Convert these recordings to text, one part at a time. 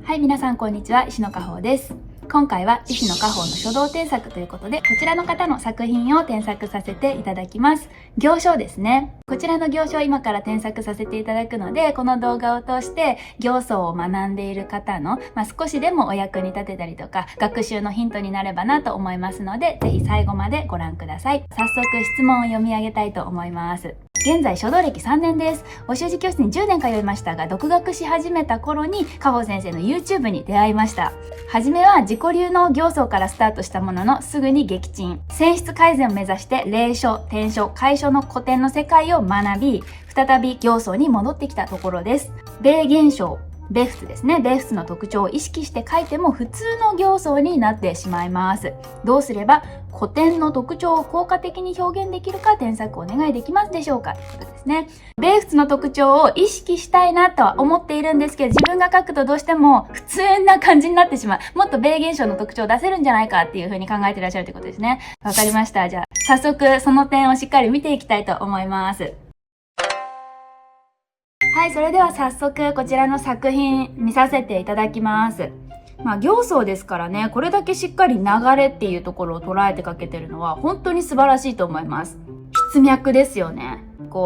はい、皆さんこんにちは。石野果歩です。今回は石野果歩の書道添削ということで、こちらの方の作品を添削させていただきます。行書ですね。こちらの行書を今から添削させていただくので、この動画を通して行書を学んでいる方の、少しでもお役に立てたりとか、学習のヒントになればなと思いますので、ぜひ最後までご覧ください。早速質問を読み上げたいと思います。現在書道歴3年です。お習字教室に10年通いましたが、独学し始めた頃に果歩先生の YouTube に出会いました。はじめは自己流の行書からスタートしたものの、すぐに撃沈。選出改善を目指して隷書、転書、楷書の古典の世界を学び、再び行書に戻ってきたところです。米現象。米仏ですね。米仏の特徴を意識して書いても普通の行書になってしまいます。どうすれば古典の特徴を効果的に表現できるか添削お願いできますでしょうかということですね。米仏の特徴を意識したいなとは思っているんですけど、自分が書くとどうしても普通な感じになってしまう。もっと米現象の特徴を出せるんじゃないかっていう風に考えていらっしゃるということですね。わかりました。じゃあ早速その点をしっかり見ていきたいと思います。はい、それでは早速こちらの作品見させていただきます。行書ですからね、これだけしっかり流れっていうところを捉えて書けてるのは本当に素晴らしいと思います。筆脈ですよね。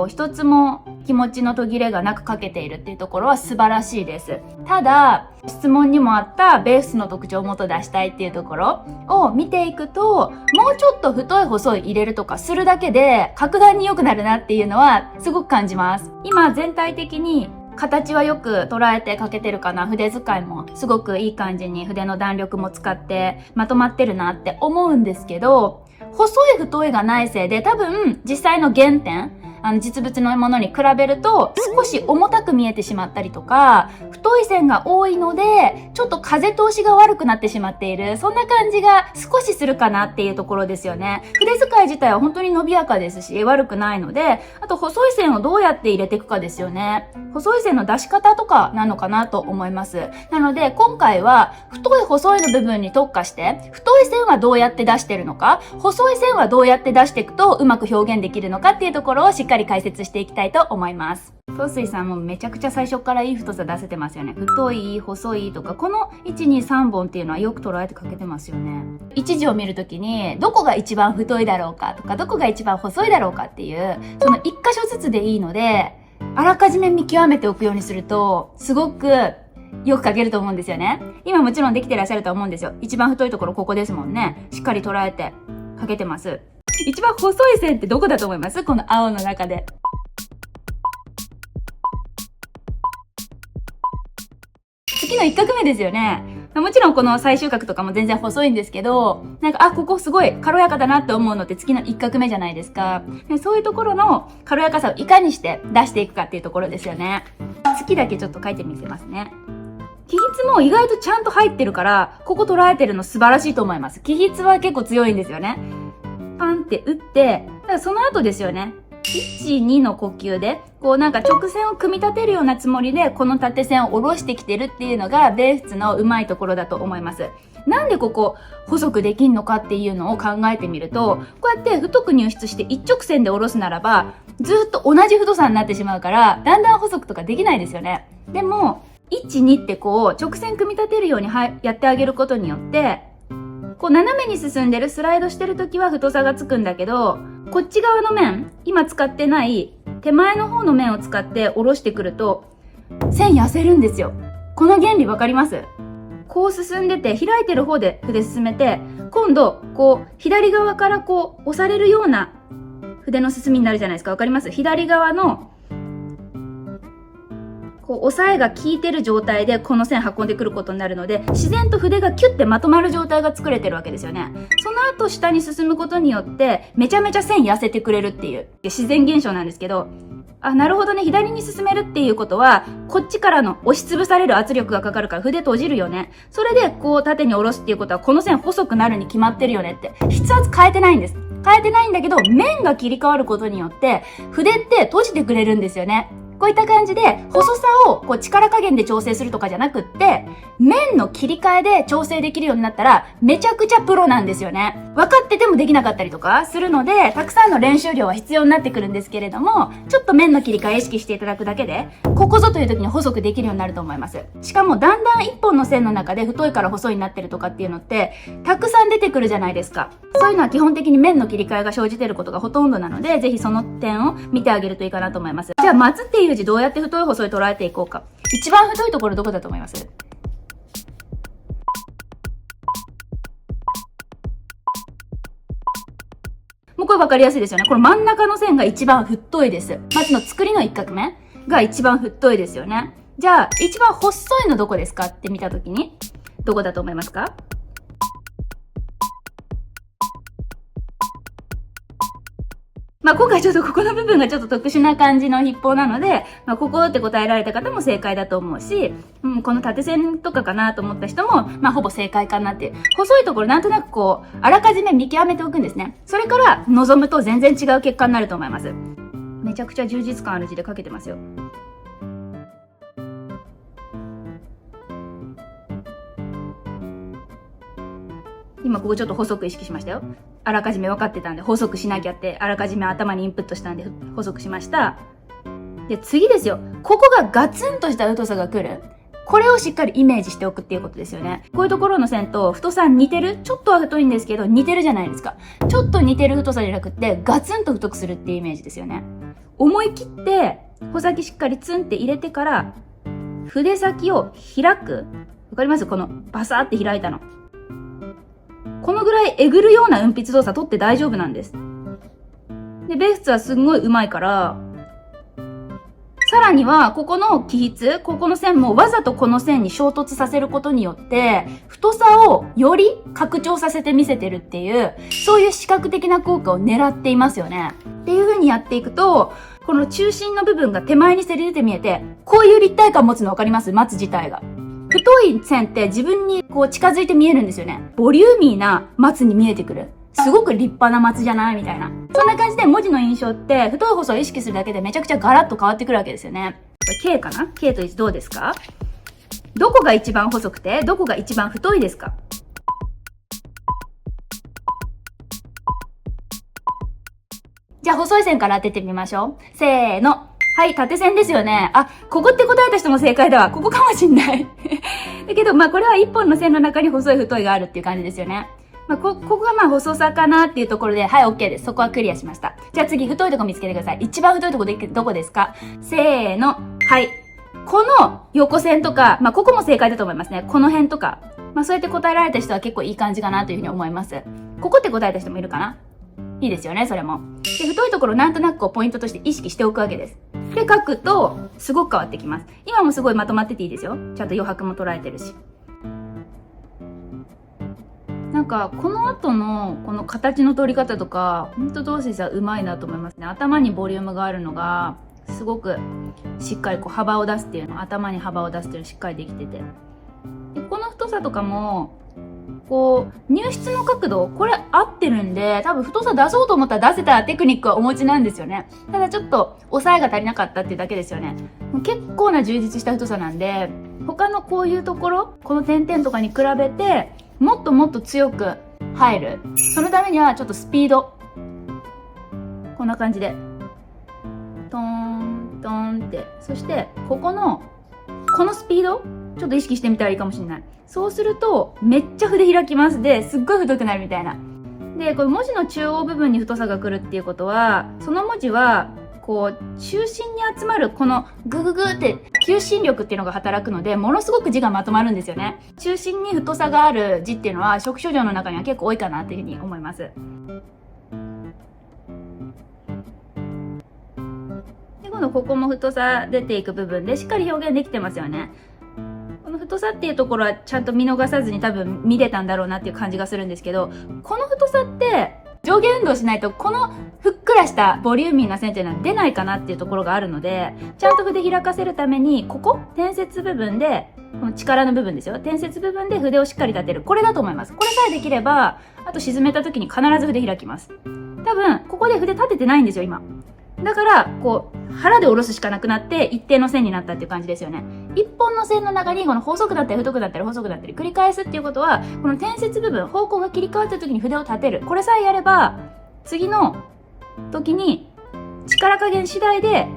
一つも気持ちの途切れがなく書けているっていうところは素晴らしいです。ただ、質問にもあったベースの特徴をもっと出したいっていうところを見ていくと、もうちょっと太い細い入れるとかするだけで格段に良くなるなっていうのはすごく感じます。今全体的に形はよく捉えて書けてるかな。筆使いもすごくいい感じに筆の弾力も使ってまとまってるなって思うんですけど、細い太いがないせいで多分実際の原点、実物のものに比べると少し重たく見えてしまったりとか、太い線が多いのでちょっと風通しが悪くなってしまっている、そんな感じが少しするかなっていうところですよね。筆使い自体は本当に伸びやかですし悪くないので、あと細い線をどうやって入れていくかですよね。細い線の出し方とかなのかなと思います。なので今回は太い細いの部分に特化して、太い線はどうやって出してるのか、細い線はどうやって出していくとうまく表現できるのかっていうところをしっかり解説していきたいと思います。東水さんもめちゃくちゃ最初からいい太さ出せてますよね。太い、細いとか、この1、2、3本っていうのはよく捉えて書けてますよね。一字を見るときに、どこが一番太いだろうかとか、どこが一番細いだろうかっていう、その1箇所ずつでいいので、あらかじめ見極めておくようにすると、すごくよく書けると思うんですよね。今もちろんできてらっしゃると思うんですよ。一番太いところここですもんね。しっかり捉えて書けてます。一番細い線ってどこだと思います？この青の中で。次の1画目ですよね。もちろんこの最終角とかも全然細いんですけど、ここすごい軽やかだなって思うのって次の1画目じゃないですか。そういうところの軽やかさをいかにして出していくかっていうところですよね。月だけちょっと書いてみせますね。起筆も意外とちゃんと入ってるから、ここ捉えてるの素晴らしいと思います。起筆は結構強いんですよね。パンって打って、その後ですよね。1、2の呼吸で、直線を組み立てるようなつもりで、この縦線を下ろしてきてるっていうのが、米仏のうまいところだと思います。なんでここ、細くできんのかっていうのを考えてみると、こうやって太く入筆して一直線で下ろすならば、ずっと同じ太さになってしまうから、だんだん細くとかできないですよね。でも、1、2って直線組み立てるようにやってあげることによって、斜めに進んでるスライドしてる時は太さがつくんだけど、こっち側の面、今使ってない手前の方の面を使って下ろしてくると、線痩せるんですよ。この原理わかります？こう進んでて、開いてる方で筆進めて、今度、左側から押されるような筆の進みになるじゃないですか。わかります？左側の押さえが効いてる状態でこの線運んでくることになるので、自然と筆がキュッてまとまる状態が作れてるわけですよね。その後下に進むことによってめちゃめちゃ線痩せてくれるっていう自然現象なんですけど、なるほどね、左に進めるっていうことはこっちからの押しつぶされる圧力がかかるから筆閉じるよね。それで縦に下ろすっていうことはこの線細くなるに決まってるよねって。筆圧変えてないんです。変えてないんだけど、面が切り替わることによって筆って閉じてくれるんですよね。こういった感じで、細さをこう力加減で調整するとかじゃなくって、面の切り替えで調整できるようになったら、めちゃくちゃプロなんですよね。分かっててもできなかったりとかするので、たくさんの練習量は必要になってくるんですけれども、ちょっと面の切り替え意識していただくだけで、ここぞという時に細くできるようになると思います。しかも、だんだん一本の線の中で太いから細いになってるとかっていうのって、たくさん出てくるじゃないですか。そういうのは基本的に面の切り替えが生じていることがほとんどなので、ぜひその点を見てあげるといいかなと思います。じゃあ、松っていう字どうやって太い細い捉えていこうか。一番太いところどこだと思います？もうこれ分かりやすいですよね。この真ん中の線が一番太いです。松の作りの一画目が一番太いですよね。じゃあ、一番細いのどこですかって見たときに、どこだと思いますか？まあ今回ちょっとここの部分がちょっと特殊な感じの筆法なので、まあここって答えられた方も正解だと思うし、この縦線とかかなと思った人も、まあほぼ正解かなっていう。細いところなんとなくこう、あらかじめ見極めておくんですね。それから望むと全然違う結果になると思います。めちゃくちゃ充実感ある字で書けてますよ。今ここちょっと細く意識しましたよ。あらかじめ分かってたんで細くしなきゃってあらかじめ頭にインプットしたんで細くしました。で、次ですよ。ここがガツンとした太さが来る。これをしっかりイメージしておくっていうことですよね。こういうところの線と太さ似てる？ちょっとは太いんですけど似てるじゃないですか。ちょっと似てる太さじゃなくってガツンと太くするっていうイメージですよね。思い切って穂先しっかりツンって入れてから筆先を開く。わかります？このバサーって開いたの。このぐらいえぐるような運筆動作取って大丈夫なんです。で、ベースはすんごい上手いから、さらには、ここの起筆、ここの線もわざとこの線に衝突させることによって、太さをより拡張させて見せてるっていう、そういう視覚的な効果を狙っていますよね。っていう風にやっていくと、この中心の部分が手前にせり出て見えて、こういう立体感持つのわかります？松自体が。太い線って自分にこう近づいて見えるんですよね。ボリューミーな松に見えてくる。すごく立派な松じゃないみたいな。そんな感じで文字の印象って太い細を意識するだけでめちゃくちゃガラッと変わってくるわけですよね。これ K かな？ K と1どうですか？どこが一番細くてどこが一番太いですか？じゃあ細い線から当ててみましょう。せーの。はい、縦線ですよね。あ、ここって答えた人も正解だわ。ここかもしんない。だけど、まあこれは一本の線の中に細い太いがあるっていう感じですよね。まあここがまあ細さかなっていうところで、はい、OK です。そこはクリアしました。じゃあ次、太いとこ見つけてください。一番太いとこでどこですか？せーの。はい。この横線とか、まあここも正解だと思いますね。この辺とか。まあそうやって答えられた人は結構いい感じかなというふうに思います。ここって答えた人もいるかな？いいですよね、それも。で、太いところなんとなくこうポイントとして意識しておくわけです。で、書くと、すごく変わってきます。今もすごいまとまってていいですよ。ちゃんと余白も捉えてるし。なんか、この後の、この形の取り方とか、ほんとどうせさ、うまいなと思いますね。頭にボリュームがあるのが、すごく、しっかりこう幅を出すっていうの、頭に幅を出すっていうのしっかりできてて。で、この太さとかも、こう、入筆の角度、これ合ってるんで、多分太さ出そうと思ったら出せたテクニックはお持ちなんですよね。ただちょっと、押さえが足りなかったっていうだけですよね。結構な充実した太さなんで、他のこういうところ、この点々とかに比べて、もっともっと強く入る。そのためにはちょっとスピード。こんな感じで。トーン、トーンって。そして、このスピードちょっと意識してみたらいいかもしれない。そうすると、めっちゃ筆開きます。で、すっごい太くなるみたいな。で、この文字の中央部分に太さが来るっていうことは、その文字は、こう、中心に集まる、このグググって求心力っていうのが働くので、ものすごく字がまとまるんですよね。中心に太さがある字っていうのは、初期書状の中には結構多いかなっていうふうに思います。で、今度ここも太さ出ていく部分でしっかり表現できてますよね。この太さっていうところはちゃんと見逃さずに多分見れたんだろうなっていう感じがするんですけど、この太さって上下運動しないとこのふっくらしたボリューミーな線っていうのは出ないかなっていうところがあるので、ちゃんと筆開かせるためにここ点節部分で、この力の部分ですよ。点節部分で筆をしっかり立てる。これだと思います。これさえできれば、あと沈めた時に必ず筆開きます。多分、ここで筆立ててないんですよ、今。だから、こう、腹で下ろすしかなくなって一定の線になったっていう感じですよね。一本の線の中にこの細くなったり太くなったり細くなったり繰り返すっていうことは、この点節部分、方向が切り替わった時に筆を立てる。これさえやれば、次の時に力加減次第で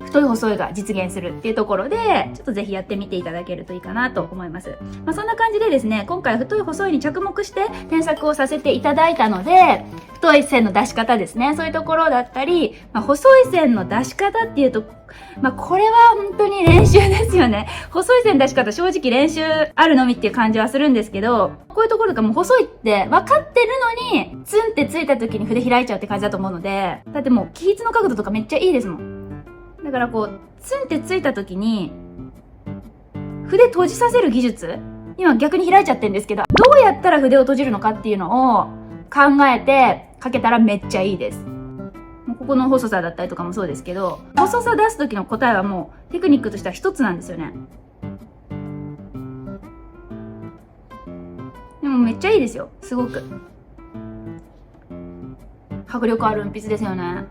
太い細いが実現するっていうところで、ちょっとぜひやってみていただけるといいかなと思います。そんな感じでですね、今回太い細いに着目して添削をさせていただいたので、太い線の出し方ですね、そういうところだったり、細い線の出し方っていうと、これは本当に練習ですよね。細い線出し方正直練習あるのみっていう感じはするんですけど、こういうところとかもう細いって分かってるのに、ツンってついた時に筆開いちゃうって感じだと思うので、だってもう起筆の角度とかめっちゃいいですもん。だからこう、ツンってついた時に、筆閉じさせる技術、今逆に開いちゃってるんですけど、どうやったら筆を閉じるのかっていうのを考えて書けたらめっちゃいいです。ここの細さだったりとかもそうですけど、細さ出す時の答えはもうテクニックとしては一つなんですよね。でもめっちゃいいですよ。すごく。迫力ある鉛筆ですよね。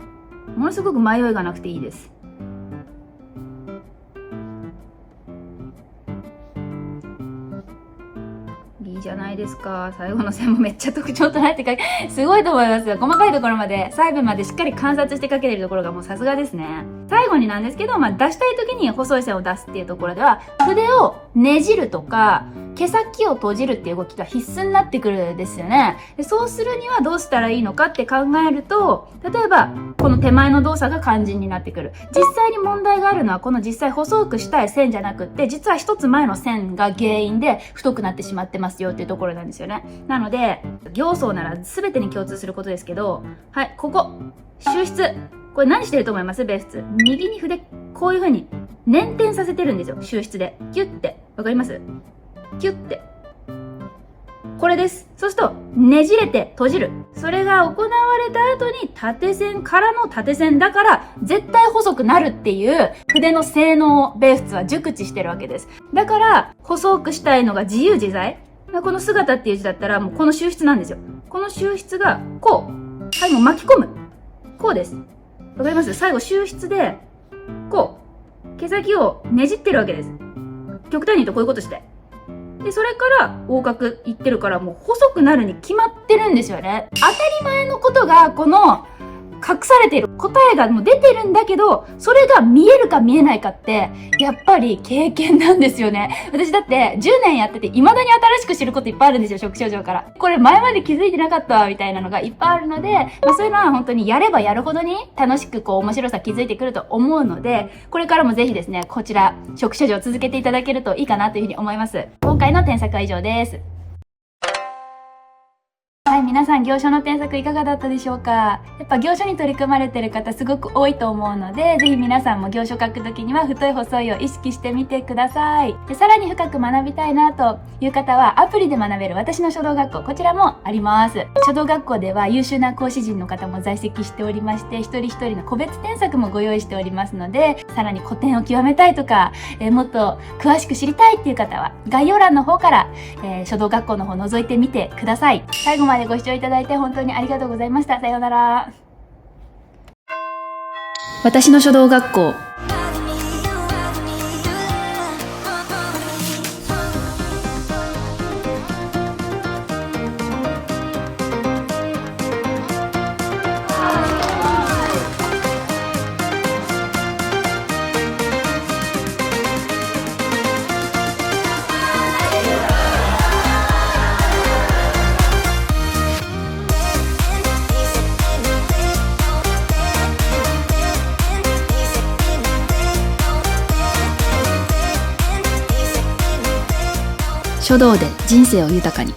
ものすごく迷いがなくていいです。いいじゃないですか。最後の線もめっちゃ特徴となってすごいと思いますよ。細かいところまで、細部までしっかり観察して書けてるところがもうさすがですね。最後になんですけど、出したい時に細い線を出すっていうところでは、筆をねじるとか、毛先を閉じるっていう動きが必須になってくるんですよね。でそうするにはどうしたらいいのかって考えると、例えば、この手前の動作が肝心になってくる。実際に問題があるのは、この実際細くしたい線じゃなくって、実は一つ前の線が原因で太くなってしまってますよっていうところなんですよね。なので、行相なら全てに共通することですけど、はい、ここ、収筆。これ何してると思います？ベース。右に筆、こういう風に捻転させてるんですよ。収筆で。キュッて。わかります？キュッて。これです。そうすると、ねじれて閉じる。それが行われた後に縦線からの縦線だから、絶対細くなるっていう筆の性能をベースは熟知してるわけです。だから、細くしたいのが自由自在。この姿っていう字だったら、もうこの収筆なんですよ。この収筆が、こう。はい、もう巻き込む。こうです。わかります？最後収筆で、こう。毛先をねじってるわけです。極端に言うとこういうことして。で、それから横隔いってるからもう細くなるに決まってるんですよね。当たり前のことがこの隠されている答えがもう出てるんだけど、それが見えるか見えないかって、やっぱり経験なんですよね。私だって10年やってて未だに新しく知ることいっぱいあるんですよ、初期症状から。これ前まで気づいてなかったわ、みたいなのがいっぱいあるので、そういうのは本当にやればやるほどに楽しく面白さ気づいてくると思うので、これからもぜひですね、こちら、初期症状を続けていただけるといいかなというふうに思います。今回の添削は以上です。はい、皆さん行書の添削いかがだったでしょうか？やっぱ行書に取り組まれてる方すごく多いと思うので、ぜひ皆さんも行書書くときには太い細いを意識してみてください。で、さらに深く学びたいなという方はアプリで学べる私の書道学校、こちらもあります。書道学校では優秀な講師陣の方も在籍しておりまして、一人一人の個別添削もご用意しておりますので、さらに古典を極めたいとか、もっと詳しく知りたいっていう方は概要欄の方から、書道学校の方覗いてみてください。最後までご視聴いただいて本当にありがとうございました。さようなら。私の書道学校。書道で人生を豊かに。